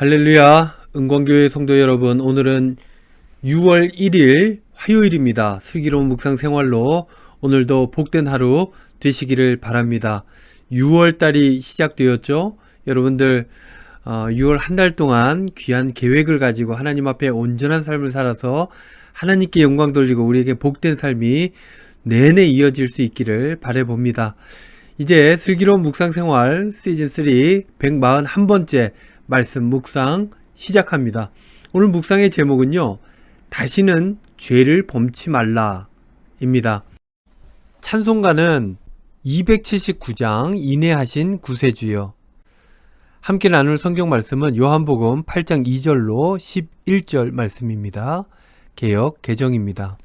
할렐루야, 은광교회 성도 여러분, 오늘은 6월 1일 화요일입니다. 슬기로운 묵상 생활로 오늘도 복된 하루 되시기를 바랍니다. 6월달이 시작되었죠. 여러분들 6월 한 달 동안 귀한 계획을 가지고 하나님 앞에 온전한 삶을 살아서 하나님께 영광 돌리고 우리에게 복된 삶이 내내 이어질 수 있기를 바라봅니다. 이제 슬기로운 묵상 생활 시즌3 141번째 말씀 묵상 시작합니다. 오늘 묵상의 제목은요, 다시는 죄를 범치 말라 입니다. 찬송가는 279장 인내하신 구세주여. 함께 나눌 성경 말씀은 요한복음 8장 2절로 11절 말씀입니다. 개역 개정입니다.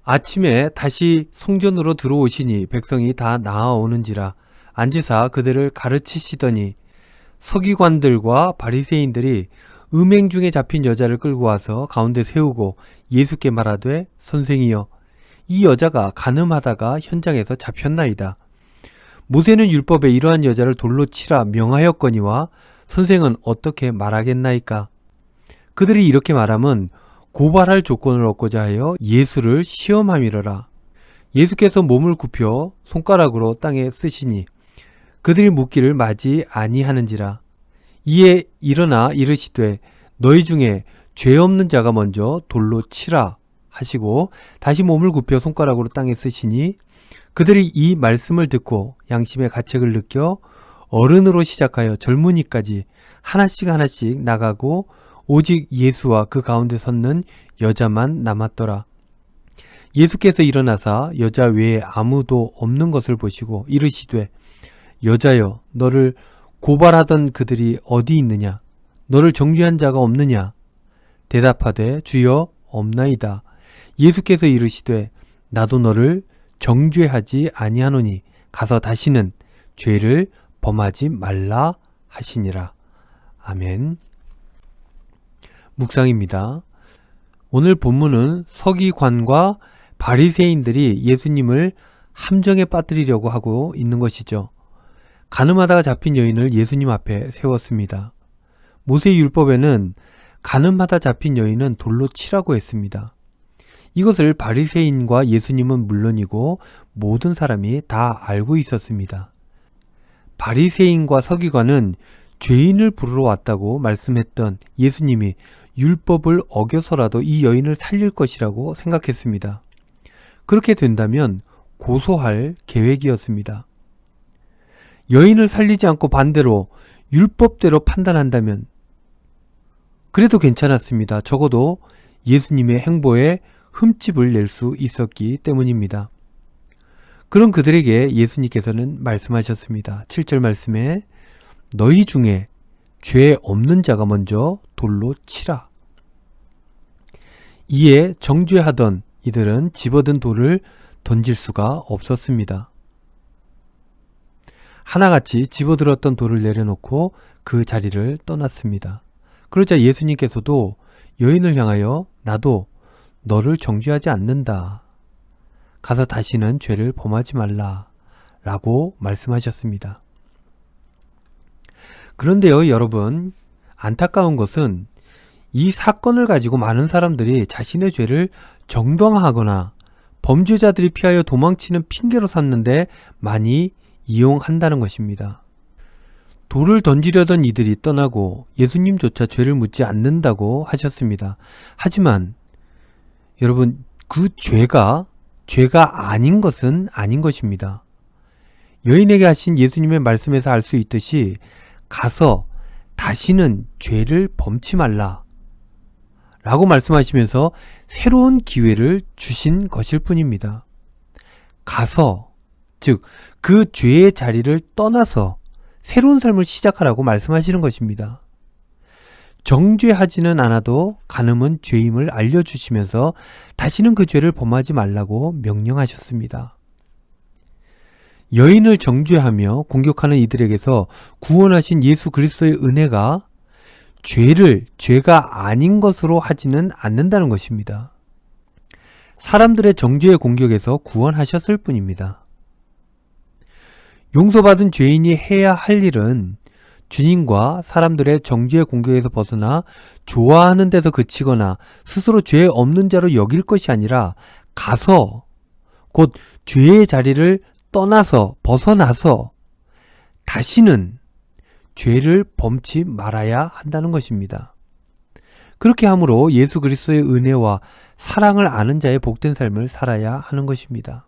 아침에 다시 성전으로 들어오시니 백성이 다 나아오는지라 앉으사 그들을 가르치시더니 서기관들과 바리새인들이 음행 중에 잡힌 여자를 끌고 와서 가운데 세우고 예수께 말하되 선생이여, 이 여자가 간음하다가 현장에서 잡혔나이다. 모세는 율법에 이러한 여자를 돌로 치라 명하였거니와 선생은 어떻게 말하겠나이까? 그들이 이렇게 말함은 고발할 조건을 얻고자 하여 예수를 시험함이러라. 예수께서 몸을 굽혀 손가락으로 땅에 쓰시니 그들이 묻기를 마지 아니하는지라. 이에 일어나 이르시되 너희 중에 죄 없는 자가 먼저 돌로 치라 하시고 다시 몸을 굽혀 손가락으로 땅에 쓰시니 그들이 이 말씀을 듣고 양심의 가책을 느껴 어른으로 시작하여 젊은이까지 하나씩 나가고 오직 예수와 그 가운데 섰는 여자만 남았더라. 예수께서 일어나사 여자 외에 아무도 없는 것을 보시고 이르시되 여자여, 너를 고발하던 그들이 어디 있느냐? 너를 정죄한 자가 없느냐? 대답하되 주여 없나이다. 예수께서 이르시되 나도 너를 정죄하지 아니하노니 가서 다시는 죄를 범하지 말라 하시니라. 아멘. 묵상입니다. 오늘 본문은 서기관과 바리새인들이 예수님을 함정에 빠뜨리려고 하고 있는 것이죠. 간음하다가 잡힌 여인을 예수님 앞에 세웠습니다. 모세 율법에는 간음하다 잡힌 여인은 돌로 치라고 했습니다. 이것을 바리새인과 예수님은 물론이고 모든 사람이 다 알고 있었습니다. 바리새인과 서기관은 죄인을 부르러 왔다고 말씀했던 예수님이 율법을 어겨서라도 이 여인을 살릴 것이라고 생각했습니다. 그렇게 된다면 고소할 계획이었습니다. 여인을 살리지 않고 반대로 율법대로 판단한다면 그래도 괜찮았습니다. 적어도 예수님의 행보에 흠집을 낼 수 있었기 때문입니다. 그런 그들에게 예수님께서는 말씀하셨습니다. 7절 말씀에 너희 중에 죄 없는 자가 먼저 돌로 치라. 이에 정죄하던 이들은 집어든 돌을 던질 수가 없었습니다. 하나같이 집어들었던 돌을 내려놓고 그 자리를 떠났습니다. 그러자 예수님께서도 여인을 향하여 나도 너를 정죄하지 않는다. 가서 다시는 죄를 범하지 말라 라고 말씀하셨습니다. 그런데요, 여러분, 안타까운 것은 이 사건을 가지고 많은 사람들이 자신의 죄를 정당화하거나 범죄자들이 피하여 도망치는 핑계로 삼는데 많이 이용한다는 것입니다. 돌을 던지려던 이들이 떠나고 예수님조차 죄를 묻지 않는다고 하셨습니다. 하지만 여러분, 그 죄가 아닌 것은 아닌 것입니다. 여인에게 하신 예수님의 말씀에서 알 수 있듯이 가서 다시는 죄를 범치 말라 라고 말씀하시면서 새로운 기회를 주신 것일 뿐입니다. 가서, 즉 그 죄의 자리를 떠나서 새로운 삶을 시작하라고 말씀하시는 것입니다. 정죄하지는 않아도 간음은 죄임을 알려주시면서 다시는 그 죄를 범하지 말라고 명령하셨습니다. 여인을 정죄하며 공격하는 이들에게서 구원하신 예수 그리스도의 은혜가 죄를 죄가 아닌 것으로 하지는 않는다는 것입니다. 사람들의 정죄의 공격에서 구원하셨을 뿐입니다. 용서받은 죄인이 해야 할 일은 주님과 사람들의 정죄의 공격에서 벗어나 좋아하는 데서 그치거나 스스로 죄 없는 자로 여길 것이 아니라 가서 곧 죄의 자리를 떠나서 벗어나서 다시는 죄를 범치 말아야 한다는 것입니다. 그렇게 함으로 예수 그리스도의 은혜와 사랑을 아는 자의 복된 삶을 살아야 하는 것입니다.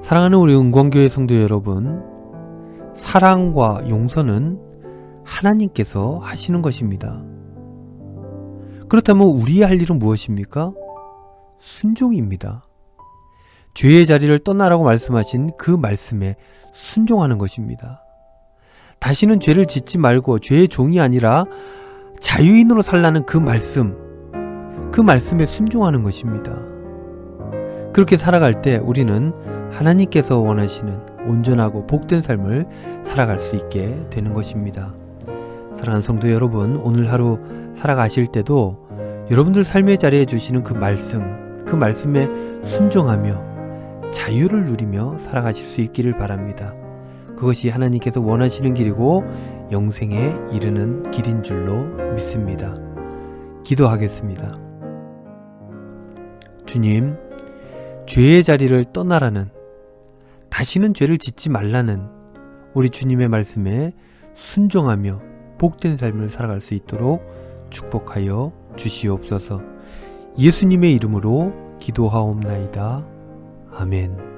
사랑하는 우리 은광교회 성도 여러분, 사랑과 용서는 하나님께서 하시는 것입니다. 그렇다면 우리의 할 일은 무엇입니까? 순종입니다. 죄의 자리를 떠나라고 말씀하신 그 말씀에 순종하는 것입니다. 다시는 죄를 짓지 말고 죄의 종이 아니라 자유인으로 살라는 그 말씀에 순종하는 것입니다. 그렇게 살아갈 때 우리는 하나님께서 원하시는 온전하고 복된 삶을 살아갈 수 있게 되는 것입니다. 사랑하는 성도 여러분, 오늘 하루 살아가실 때도 여러분들 삶의 자리에 주시는 그 말씀에 순종하며 자유를 누리며 살아가실 수 있기를 바랍니다. 그것이 하나님께서 원하시는 길이고 영생에 이르는 길인 줄로 믿습니다. 기도하겠습니다. 주님, 죄의 자리를 떠나라는, 다시는 죄를 짓지 말라는 우리 주님의 말씀에 순종하며 복된 삶을 살아갈 수 있도록 축복하여 주시옵소서. 예수님의 이름으로 기도하옵나이다. 아멘.